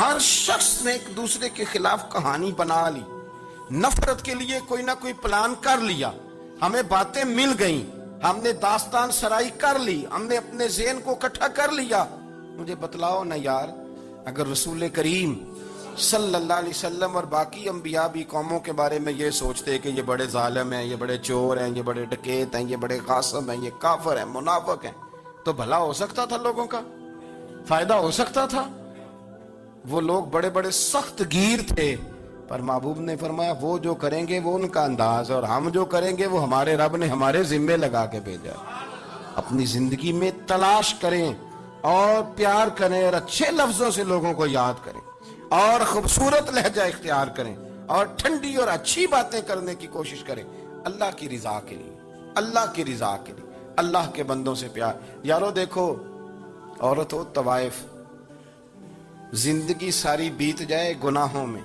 ہر شخص نے ایک دوسرے کے خلاف کہانی بنا لی, نفرت کے لیے کوئی نہ کوئی پلان کر لیا, ہمیں باتیں مل گئیں, ہم نے داستان سرائی کر لی, ہم نے اپنے ذہن کو اکٹھا کر لیا. مجھے بتلاؤ نا یار, اگر رسول کریم صلی اللہ علیہ وسلم اور باقی انبیاء بھی قوموں کے بارے میں یہ سوچتے کہ یہ بڑے ظالم ہیں, یہ بڑے چور ہیں, یہ بڑے ڈکیت ہیں, یہ بڑے غاصب ہیں, یہ کافر ہیں, منافق ہیں, تو بھلا ہو سکتا تھا, لوگوں کا فائدہ ہو سکتا تھا. وہ لوگ بڑے بڑے سخت گیر تھے, پر محبوب نے فرمایا وہ جو کریں گے وہ ان کا انداز, اور ہم جو کریں گے وہ ہمارے رب نے ہمارے ذمے لگا کے بھیجا. اپنی زندگی میں تلاش کریں اور پیار کریں اور اچھے لفظوں سے لوگوں کو یاد کریں اور خوبصورت لہجہ اختیار کریں اور ٹھنڈی اور اچھی باتیں کرنے کی کوشش کریں, اللہ کی رضا کے لیے, اللہ کی رضا کے لیے, اللہ کے بندوں سے پیار. یارو دیکھو, عورت ہو طوائف, زندگی ساری بیت جائے گناہوں میں,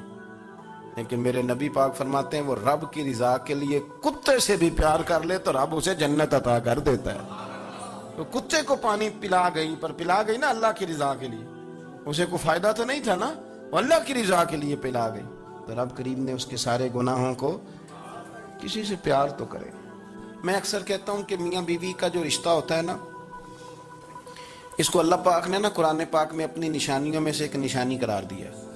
لیکن میرے نبی پاک فرماتے ہیں وہ رب کی رضا کے لیے کتے سے بھی پیار کر لے تو رب اسے جنت عطا کر دیتا ہے. تو کتے کو پانی پلا گئی, پر پلا گئی نا اللہ کی رضا کے لیے, اسے کوئی فائدہ تو نہیں تھا نا, اللہ کی رضا کے لیے پلا گئی, تو رب کریم نے اس کے سارے گناہوں کو, کسی سے پیار تو کرے. میں اکثر کہتا ہوں کہ میاں بیوی کا جو رشتہ ہوتا ہے نا, اس کو اللہ پاک نے نا قرآن پاک میں اپنی نشانیوں میں سے ایک نشانی قرار دیا ہے.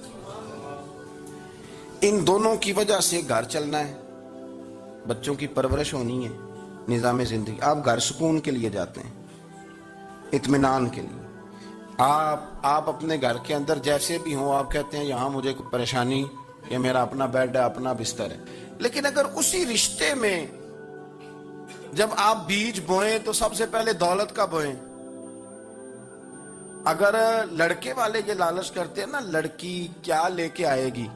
ان دونوں کی وجہ سے گھر چلنا ہے, بچوں کی پرورش ہونی ہے, نظام زندگی. آپ گھر سکون کے لیے جاتے ہیں, اطمینان کے لیے. آپ اپنے گھر کے اندر جیسے بھی ہوں, آپ کہتے ہیں یہاں مجھے کوئی پریشانی, یہ میرا اپنا بیڈ ہے, اپنا بستر ہے. لیکن اگر اسی رشتے میں جب آپ بیج بوئیں تو سب سے پہلے دولت کا بوئیں. اگر لڑکے والے یہ لالچ کرتے ہیں نا لڑکی کیا لے کے آئے گی,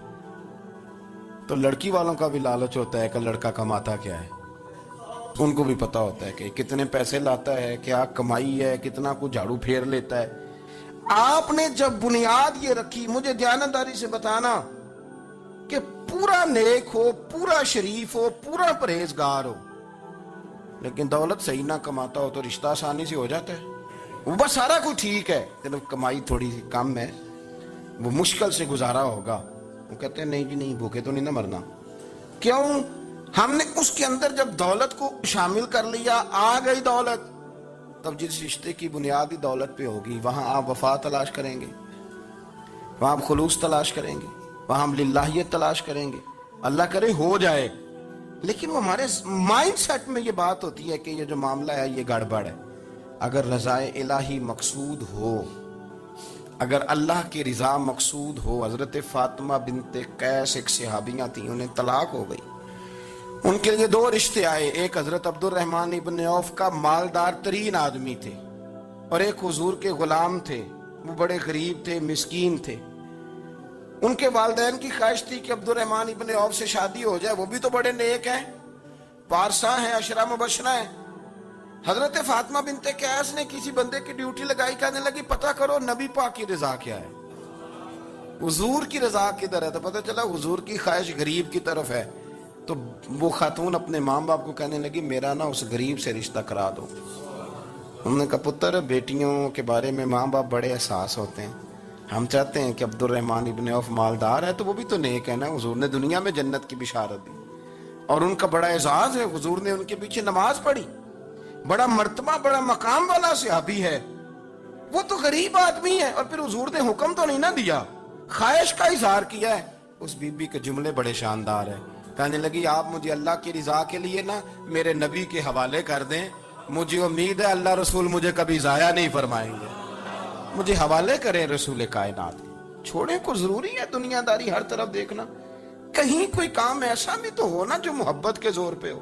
تو لڑکی والوں کا بھی لالچ ہوتا ہے کہ لڑکا کماتا کیا ہے. ان کو بھی پتا ہوتا ہے کہ کتنے پیسے لاتا ہے, کیا کمائی ہے, کتنا کو جھاڑو پھیر لیتا ہے. آپ نے جب بنیاد یہ رکھی, مجھے دیانتداری سے بتانا کہ پورا نیک ہو, پورا شریف ہو, پورا پرہیزگار ہو, لیکن دولت صحیح نہ کماتا ہو تو رشتہ آسانی سے ہو جاتا ہے. وہ بس سارا کچھ ٹھیک ہے, کمائی تھوڑی سی کم ہے, وہ مشکل سے گزارا ہوگا. وہ کہتے ہیں نہیں جی نہیں, بھوکے تو نہیں نہ مرنا. کیوں؟ ہم نے اس کے اندر جب دولت کو شامل کر لیا, آ گئی دولت, تب جس رشتے کی بنیادی دولت پہ ہوگی وہاں آپ وفا تلاش کریں گے, وہاں آپ خلوص تلاش کریں گے, وہاں ہم للہیت تلاش کریں گے. اللہ کرے ہو جائے, لیکن وہ ہمارے مائنڈ سیٹ میں یہ بات ہوتی ہے کہ یہ جو معاملہ ہے یہ گڑبڑ ہے. اگر رضائے الہی مقصود ہو, اگر اللہ کی رضا مقصود ہو. حضرت فاطمہ بنت قیس ایک صحابیہ تھیں, انہیں طلاق ہو گئی. ان کے لیے دو رشتے آئے, ایک حضرت عبد الرحمن ابن عوف کا مالدار ترین آدمی تھے, اور ایک حضور کے غلام تھے, وہ بڑے غریب تھے, مسکین تھے. ان کے والدین کی خواہش تھی کہ عبد الرحمن ابن عوف سے شادی ہو جائے, وہ بھی تو بڑے نیک ہیں, پارسا ہیں, عشرہ مبشرہ ہیں. حضرت فاطمہ بنت قیس نے کسی بندے کی ڈیوٹی لگائی, کہنے لگی پتہ کرو نبی پاک کی رضا کیا ہے, حضور کی رضا کدھر ہے. تو پتہ چلا حضور کی خواہش غریب کی طرف ہے. تو وہ خاتون اپنے ماں باپ کو کہنے لگی میرا نا اس غریب سے رشتہ کرا دو. انہوں نے کہا پتر, بیٹیوں کے بارے میں ماں باپ بڑے احساس ہوتے ہیں, ہم چاہتے ہیں کہ عبد الرحمن ابن عوف مالدار ہے تو وہ بھی تو نیک ہے نا, حضور نے دنیا میں جنت کی بشارت دی, اور ان کا بڑا اعزاز ہے, حضور نے ان کے پیچھے نماز پڑھی, بڑا مرتبہ بڑا مقام والا صحابی ہے, وہ تو غریب آدمی ہے, اور پھر حضور نے حکم تو نہیں نہ دیا, خواہش کا اظہار کیا ہے. اس بی بی کے جملے بڑے شاندار ہیں. کہنے لگی آپ مجھے اللہ کی رضا کے لیے نا میرے نبی کے حوالے کر دیں, مجھے امید ہے اللہ رسول مجھے کبھی ضائع نہیں فرمائیں گے, مجھے حوالے کریں رسول کائنات. چھوڑیں کو ضروری ہے دنیا داری ہر طرف دیکھنا, کہیں کوئی کام ایسا بھی تو ہو نا جو محبت کے زور پہ ہو,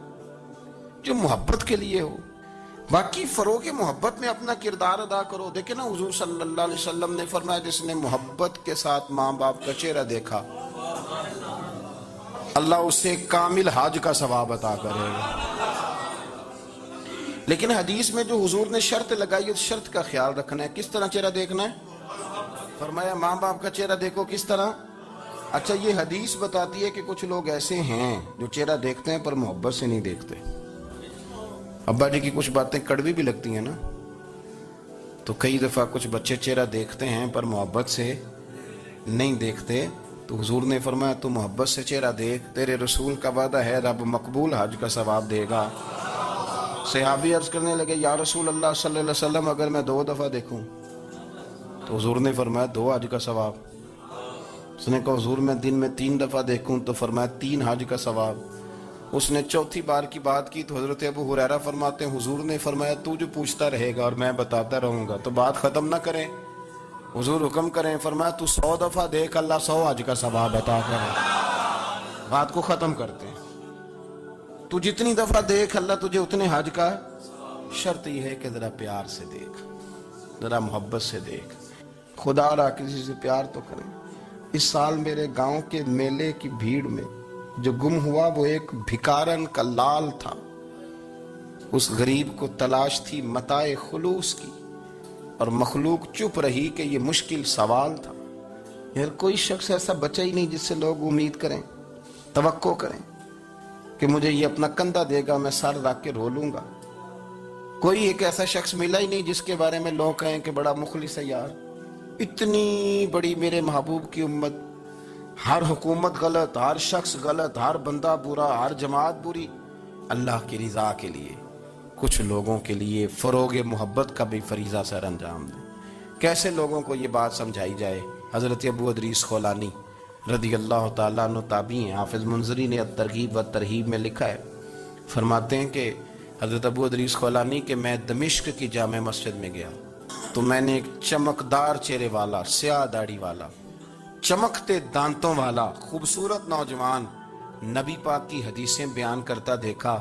جو محبت کے لیے ہو. باقی فروغ محبت میں اپنا کردار ادا کرو. دیکھیں نا حضور صلی اللہ علیہ وسلم نے فرمایا جس نے محبت کے ساتھ ماں باپ کا چہرہ دیکھا اللہ اسے کامل حج کا ثواب عطا کرے گا. لیکن حدیث میں جو حضور نے شرط لگائی اس شرط کا خیال رکھنا ہے. کس طرح چہرہ دیکھنا ہے؟ فرمایا ماں باپ کا چہرہ دیکھو. کس طرح؟ اچھا یہ حدیث بتاتی ہے کہ کچھ لوگ ایسے ہیں جو چہرہ دیکھتے ہیں پر محبت سے نہیں دیکھتے. ابا جی کی کچھ باتیں کڑوی بھی لگتی ہیں نا, تو کئی دفعہ کچھ بچے چہرہ دیکھتے ہیں پر محبت سے نہیں دیکھتے تو حضور نے فرمایا تو محبت سے چہرہ دیکھ, تیرے رسول کا وعدہ ہے رب مقبول حج کا ثواب دے گا. صحابی عرض کرنے لگے یا رسول اللہ صلی اللہ علیہ وسلم اگر میں 2 دفعہ دیکھوں؟ تو حضور نے فرمایا 2 حج کا ثواب. اس نے کہا حضور میں دن میں 3 دفعہ دیکھوں؟ تو فرمایا 3 حج کا ثواب. اس نے چوتھی بار کی بات کی تو حضرت ابو ہریرہ فرماتے ہیں حضور نے فرمایا تو جو پوچھتا رہے گا اور میں بتاتا رہوں گا تو بات ختم نہ کریں. حضور حکم کریں, فرمایا تو 100 دفعہ دیکھ, اللہ 100 حج کا ثواب عطا کرے. بات کو ختم کرتے ہیں. تو جتنی دفعہ دیکھ اللہ تجھے اتنے حج کا. شرط یہ ہے کہ ذرا پیار سے دیکھ, ذرا محبت سے دیکھ. خدا را کسی سے پیار تو کریں. اس سال میرے گاؤں کے میلے کی بھیڑ میں جو گم ہوا وہ ایک بھکارن کا لال تھا. اس غریب کو تلاش تھی متاع خلوص کی اور مخلوق چپ رہی کہ یہ مشکل سوال تھا. یار کوئی شخص ایسا بچا ہی نہیں جس سے لوگ امید کریں, توقع کریں کہ مجھے یہ اپنا کندھا دے گا میں سر رکھ کے رو لوں گا. کوئی ایک ایسا شخص ملا ہی نہیں جس کے بارے میں لوگ کہیں کہ بڑا مخلص ہے. یار اتنی بڑی میرے محبوب کی امت, ہر حکومت غلط, ہر شخص غلط, ہر بندہ برا, ہر جماعت بری. اللہ کی رضا کے لیے کچھ لوگوں کے لیے فروغ محبت کا بھی فریضہ سر انجام دیں. کیسے لوگوں کو یہ بات سمجھائی جائے؟ حضرت ابو ادریس خولانی رضی اللہ تعالیٰ عنہ تابعی ہیں. حافظ منذری نے الترغیب و ترہیب میں لکھا ہے, فرماتے ہیں کہ حضرت ابو ادریس خولانی کہ میں دمشق کی جامع مسجد میں گیا تو میں نے ایک چمکدار چہرے والا, سیاہ داڑھی والا, چمکتے دانتوں والا خوبصورت نوجوان نبی پاک کی حدیثیں بیان کرتا دیکھا.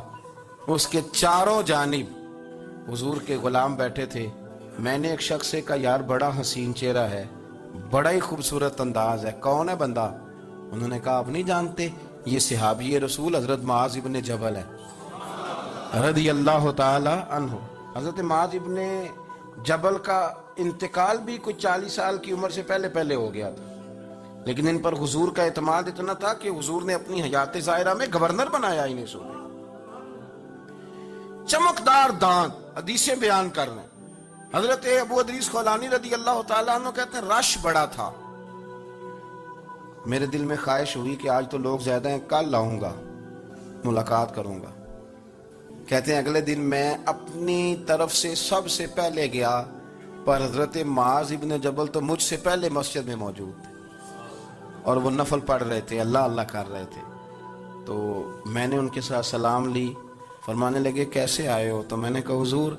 اس کے چاروں جانب حضور کے غلام بیٹھے تھے. میں نے ایک شخص سے کہا یار بڑا حسین چہرہ ہے, بڑا ہی خوبصورت انداز ہے, کون ہے بندہ؟ انہوں نے کہا آپ نہیں جانتے, یہ صحابی رسول حضرت معاذ ابن جبل ہے رضی اللہ تعالی عنہ. حضرت معاذ ابن جبل کا انتقال بھی کوئی 40 سال کی عمر سے پہلے ہو گیا تھا, لیکن ان پر حضور کا اعتماد اتنا تھا کہ حضور نے اپنی حیات ظاہرہ میں گورنر بنایا انہیں. سو چمکدار دانت, حدیثیں بیان کر رہے ہیں. حضرت ابو ادریس خولانی رضی اللہ تعالیٰ عنہ کہتے ہیں رش بڑا تھا. میرے دل میں خواہش ہوئی کہ آج تو لوگ زیادہ ہیں, کل لاؤں گا, ملاقات کروں گا. کہتے ہیں اگلے دن میں اپنی طرف سے سب سے پہلے گیا, پر حضرت معاذ ابن جبل تو مجھ سے پہلے مسجد میں موجود تھے اور وہ نفل پڑھ رہے تھے, اللہ اللہ کر رہے تھے. تو میں نے ان کے ساتھ سلام لی. فرمانے لگے کیسے آئے ہو؟ تو میں نے کہا حضور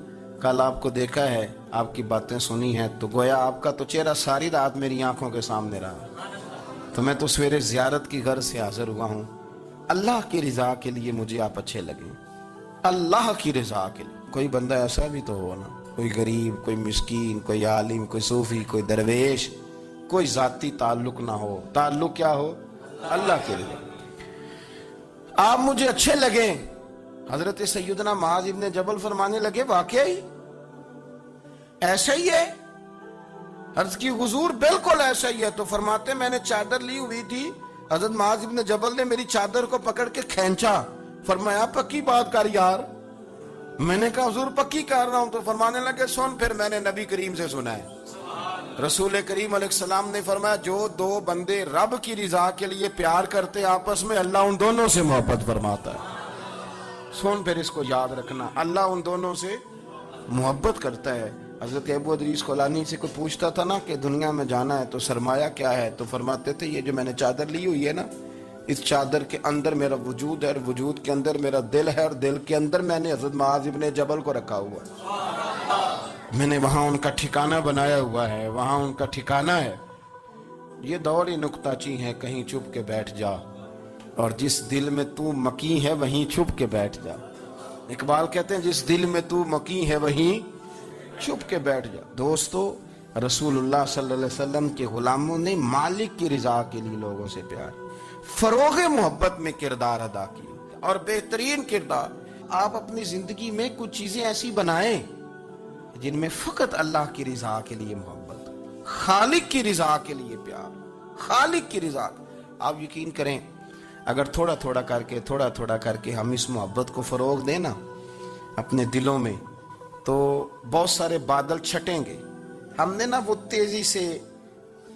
کل آپ کو دیکھا ہے, آپ کی باتیں سنی ہیں, تو گویا آپ کا تو چہرہ ساری رات میری آنکھوں کے سامنے رہا, تو میں تو سویرے زیارت کی غرض سے حاضر ہوا ہوں. اللہ کی رضا کے لیے مجھے آپ اچھے لگیں, اللہ کی رضا کے لیے. کوئی بندہ ایسا بھی تو ہو نا, کوئی غریب, کوئی مسکین, کوئی عالم, کوئی صوفی, کوئی درویش, کوئی ذاتی تعلق نہ ہو, تعلق کیا ہو؟ اللہ کے لیے. آپ مجھے اچھے لگیں. حضرت سیدنا معاذ ابن جبل فرمانے لگے واقعی ایسا ہی ہے؟ عرض کی حضور بالکل ایسا ہی ہے. تو فرماتے میں نے چادر لی ہوئی تھی, حضرت معاذ ابن جبل نے میری چادر کو پکڑ کے کھینچا, فرمایا پکی بات کر یار. میں نے کہا حضور پکی کر رہا ہوں. تو فرمانے لگے سن, پھر میں نے نبی کریم سے سنا ہے, رسول کریم علیہ السلام نے فرمایا جو 2 بندے رب کی رضا کے لیے پیار کرتے آپس میں, اللہ ان دونوں سے محبت فرماتا ہے. سن پھر اس کو یاد رکھنا, اللہ ان دونوں سے محبت کرتا ہے. حضرت ابو ادریس خولانی سے کوئی پوچھتا تھا نا کہ دنیا میں جانا ہے تو سرمایہ کیا ہے, تو فرماتے تھے یہ جو میں نے چادر لی ہوئی ہے نا, اس چادر کے اندر میرا وجود ہے, اور وجود کے اندر میرا دل ہے, اور دل کے اندر میں نے حضرت معاذ ابن جبل کو رکھا ہوا ہے, میں نے وہاں ان کا ٹھکانہ بنایا ہوا ہے, وہاں ان کا ٹھکانہ ہے. یہ دور ہی نکتہ چی ہے, کہیں چھپ کے بیٹھ جا, اور جس دل میں تو مکی ہے وہیں چھپ کے بیٹھ جا. اقبال کہتے ہیں جس دل میں تو مکی ہے وہیں چھپ کے بیٹھ جا. دوستو رسول اللہ صلی اللہ علیہ وسلم کے غلاموں نے مالک کی رضا کے لیے لوگوں سے پیار, فروغ محبت میں کردار ادا کی, اور بہترین کردار. آپ اپنی زندگی میں کچھ چیزیں ایسی بنائیں جن میں فقط اللہ کی رضا کے لیے محبت, خالق کی رضا کے لیے پیار, خالق کی رضا. آپ یقین کریں اگر تھوڑا تھوڑا کر کے ہم اس محبت کو فروغ دیں نا اپنے دلوں میں, تو بہت سارے بادل چھٹیں گے. ہم نے نا وہ تیزی سے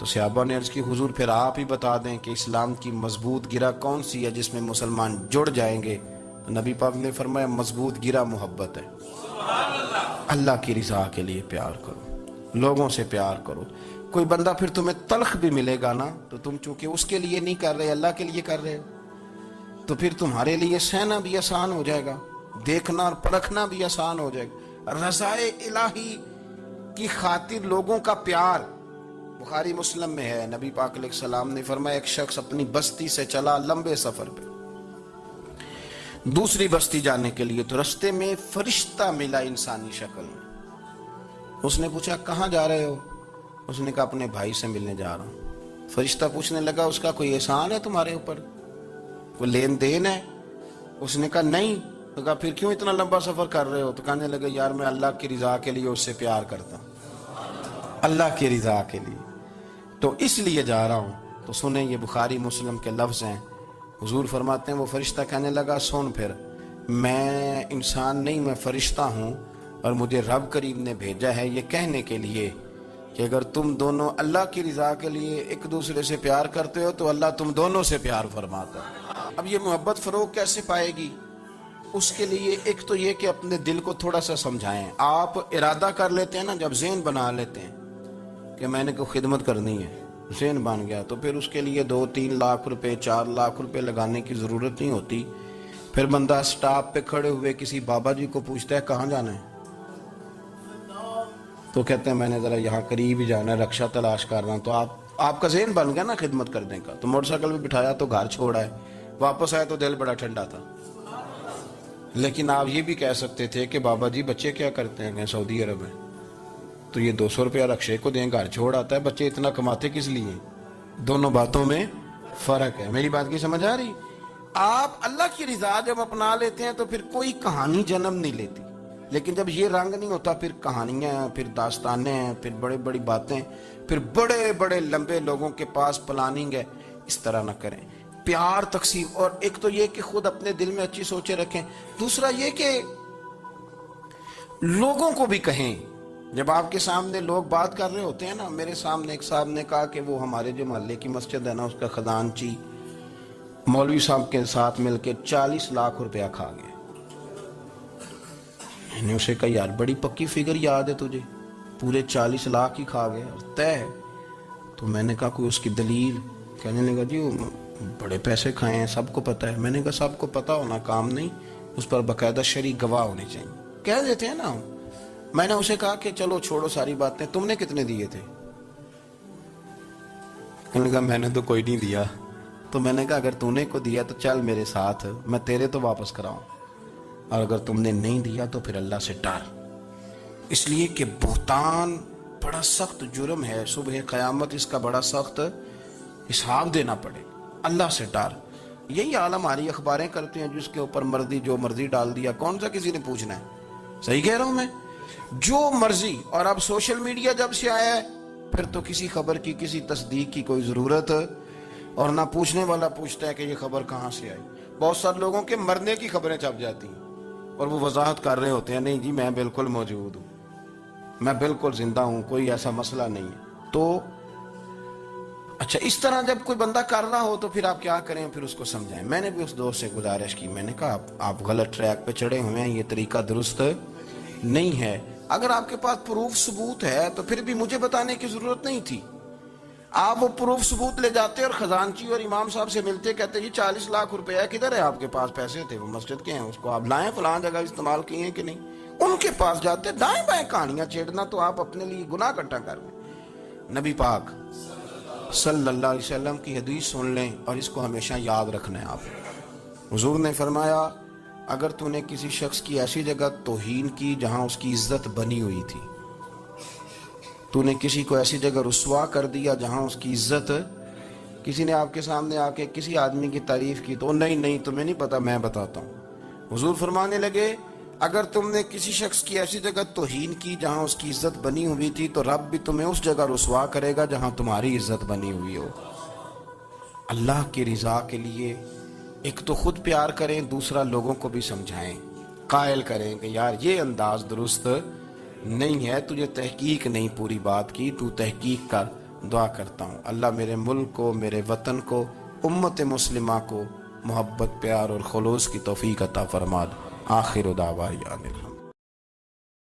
تو صحابہ نے عرض کی حضور پھر آپ ہی بتا دیں کہ اسلام کی مضبوط گرہ کون سی ہے جس میں مسلمان جڑ جائیں گے؟ تو نبی پاک نے فرمایا مضبوط گرہ محبت ہے۔ اللہ کی رضا کے لیے پیار کرو، لوگوں سے پیار کرو۔ کوئی بندہ پھر تمہیں تلخ بھی ملے گا نا، تو تم چونکہ اس کے لیے نہیں کر رہے، اللہ کے لیے کر رہے ہو، تو پھر تمہارے لیے سہنا بھی آسان ہو جائے گا، دیکھنا اور پرکھنا بھی آسان ہو جائے گا۔ رضائے الہی کی خاطر لوگوں کا پیار، بخاری مسلم میں ہے، نبی پاک علیہ السلام نے فرمایا ایک شخص اپنی بستی سے چلا لمبے سفر پہ دوسری بستی جانے کے لیے، تو رستے میں فرشتہ ملا انسانی شکل میں۔ اس نے پوچھا کہاں جا رہے ہو؟ اس نے کہا اپنے بھائی سے ملنے جا رہا ہوں۔ فرشتہ پوچھنے لگا اس کا کوئی احسان ہے تمہارے اوپر، کوئی لین دین ہے؟ اس نے کہا نہیں۔ تو کہا پھر کیوں اتنا لمبا سفر کر رہے ہو؟ تو کہنے لگا یار میں اللہ کی رضا کے لیے اس سے پیار کرتا ہوں، اللہ کی رضا کے لیے تو اس لیے جا رہا ہوں۔ تو سنیں یہ بخاری مسلم کے لفظ ہیں، حضور فرماتے ہیں وہ فرشتہ کہنے لگا سن پھر، میں انسان نہیں میں فرشتہ ہوں، اور مجھے رب کریم نے بھیجا ہے یہ کہنے کے لیے کہ اگر تم دونوں اللہ کی رضا کے لیے ایک دوسرے سے پیار کرتے ہو تو اللہ تم دونوں سے پیار فرماتا ہے۔ اب یہ محبت فروغ کیسے پائے گی؟ اس کے لیے ایک تو یہ کہ اپنے دل کو تھوڑا سا سمجھائیں۔ آپ ارادہ کر لیتے ہیں نا، جب ذہن بنا لیتے ہیں کہ میں نے کوئی خدمت کرنی ہے، ذہن بن گیا، تو پھر اس کے لیے 2-3 لاکھ روپے 4 لاکھ روپے لگانے کی ضرورت نہیں ہوتی۔ پھر بندہ سٹاپ پہ کھڑے ہوئے کسی بابا جی کو پوچھتا ہے کہاں جانا ہے، تو کہتے ہیں میں نے ذرا یہاں قریب ہی جانا ہے، رکشہ تلاش کر رہا ہوں۔ تو آپ کا ذہن بن گیا نا خدمت کرنے کا، تو موٹر سائیکل بھی بٹھایا تو گھر چھوڑا ہے، واپس آیا تو دل بڑا ٹھنڈا تھا۔ لیکن آپ یہ بھی کہہ سکتے تھے کہ بابا جی بچے کیا کرتے ہیں، سعودی عرب میں، تو یہ 200 روپیہ رکشے کو دیں، گھر چھوڑ آتا ہے، بچے اتنا کماتے کس لیے؟ دونوں باتوں میں فرق ہے۔ میری بات کی سمجھ آ رہی؟ آپ اللہ کی رضا جب اپنا لیتے ہیں تو پھر کوئی کہانی جنم نہیں لیتی، لیکن جب یہ رنگ نہیں ہوتا پھر کہانیاں ہیں، پھر داستانیں ہیں، پھر بڑے بڑی باتیں، پھر بڑے بڑے لمبے لوگوں کے پاس پلاننگ ہے۔ اس طرح نہ کریں، پیار تقسیم۔ اور ایک تو یہ کہ خود اپنے دل میں اچھی سوچیں رکھیں، دوسرا یہ کہ لوگوں کو بھی کہیں۔ جب آپ کے سامنے لوگ بات کر رہے ہوتے ہیں نا، میرے سامنے ایک صاحب نے کہا کہ وہ ہمارے جو محلے کی مسجد ہے نا اس کا خزانچی مولوی صاحب کے ساتھ مل کے 40 لاکھ روپیہ کھا گیا۔ میں نے اسے کہا یار بڑی پکی فگر یاد ہے تجھے، پورے 40 لاکھ ہی کھا گیا اور طے ہے۔ تو میں نے کہا کوئی اس کی دلیل؟ کہنے لگا جی وہ بڑے پیسے کھائے ہیں، سب کو پتہ ہے۔ میں نے کہا سب کو پتہ ہونا کام نہیں، اس پر باقاعدہ شرعی گواہ ہونے چاہیے، کہہ دیتے ہیں نا۔ میں نے اسے کہا کہ چلو چھوڑو ساری باتیں، تم نے کتنے دیے تھے؟ کہنے لگا میں نے تو کوئی نہیں دیا۔ تو میں نے کہا اگر تو نے کو دیا تو چل میرے ساتھ، میں تیرے تو واپس کراؤں، اور اگر تم نے نہیں دیا تو پھر اللہ سے ڈر، اس لیے کہ بہتان بڑا سخت جرم ہے، صبح قیامت اس کا بڑا سخت حساب دینا پڑے۔ اللہ سے ڈر۔ یہی حال ہماری اخباریں کرتے ہیں، جس کے اوپر مرضی جو مرضی ڈال دیا، کون سا کسی نے پوچھنا ہے؟ صحیح کہہ رہا ہوں میں؟ جو مرضی۔ اور اب سوشل میڈیا جب سے آیا ہے پھر تو کسی خبر کی کسی تصدیق کی کوئی ضرورت، اور نہ پوچھنے والا پوچھتا ہے کہ یہ خبر کہاں سے آئی۔ بہت سارے لوگوں کے مرنے کی خبریں چھپ جاتی ہیں اور وہ وضاحت کر رہے ہوتے ہیں نہیں جی میں بالکل موجود ہوں، میں بالکل زندہ ہوں، کوئی ایسا مسئلہ نہیں ہے۔ تو اچھا اس طرح جب کوئی بندہ کر رہا ہو تو پھر آپ کیا کریں؟ پھر اس کو سمجھائیں۔ میں نے بھی اس دوست سے گزارش کی، میں نے کہا آپ غلط ٹریک پہ چڑھے ہوئے ہیں، یہ طریقہ درست نہیں ہے۔ اگر آپ کے پاس پروف ثبوت ہے تو پھر بھی مجھے بتانے کی ضرورت نہیں تھی۔ آپ وہ پروف ثبوت لے جاتے اور خزانچی اور امام صاحب سے ملتے، کہتے جی 40 لاکھ روپیہ کدھر ہے؟ آپ کے پاس پیسے تھے، وہ مسجد کے ہیں، اس کو آپ لائیں، فلاں جگہ استعمال کیے ہیں کہ نہیں؟ ان کے پاس جاتے، دائیں بائیں کہانیاں چھیڑنا تو آپ اپنے لیے گناہ اکٹھا کر لیں۔ نبی پاک صلی اللہ علیہ وسلم کی حدیث سن لیں اور اس کو ہمیشہ یاد رکھنا ہے۔ آپ حضور نے فرمایا اگر تو نے کسی شخص کی ایسی جگہ توہین کی جہاں اس کی عزت بنی ہوئی تھی، تو نے کسی کو ایسی جگہ رسوا کر دیا جہاں اس کی عزت، کسی نے آپ کے سامنے آ کے کسی آدمی کی تعریف کی تو نہیں تمہیں نہیں پتا، میں بتاتا ہوں۔ حضور فرمانے لگے اگر تم نے کسی شخص کی ایسی جگہ توہین کی جہاں اس کی عزت بنی ہوئی تھی تو رب بھی تمہیں اس جگہ رسوا کرے گا جہاں تمہاری عزت بنی ہوئی ہو۔ اللہ کی رضا کے لیے ایک تو خود پیار کریں، دوسرا لوگوں کو بھی سمجھائیں، قائل کریں کہ یار یہ انداز درست نہیں ہے، تجھے تحقیق نہیں پوری بات کی، تو تحقیق کر، دعا کرتا ہوں اللہ میرے ملک کو، میرے وطن کو، امت مسلمہ کو محبت، پیار اور خلوص کی توفیق عطا فرما دے۔ آخر دعوانا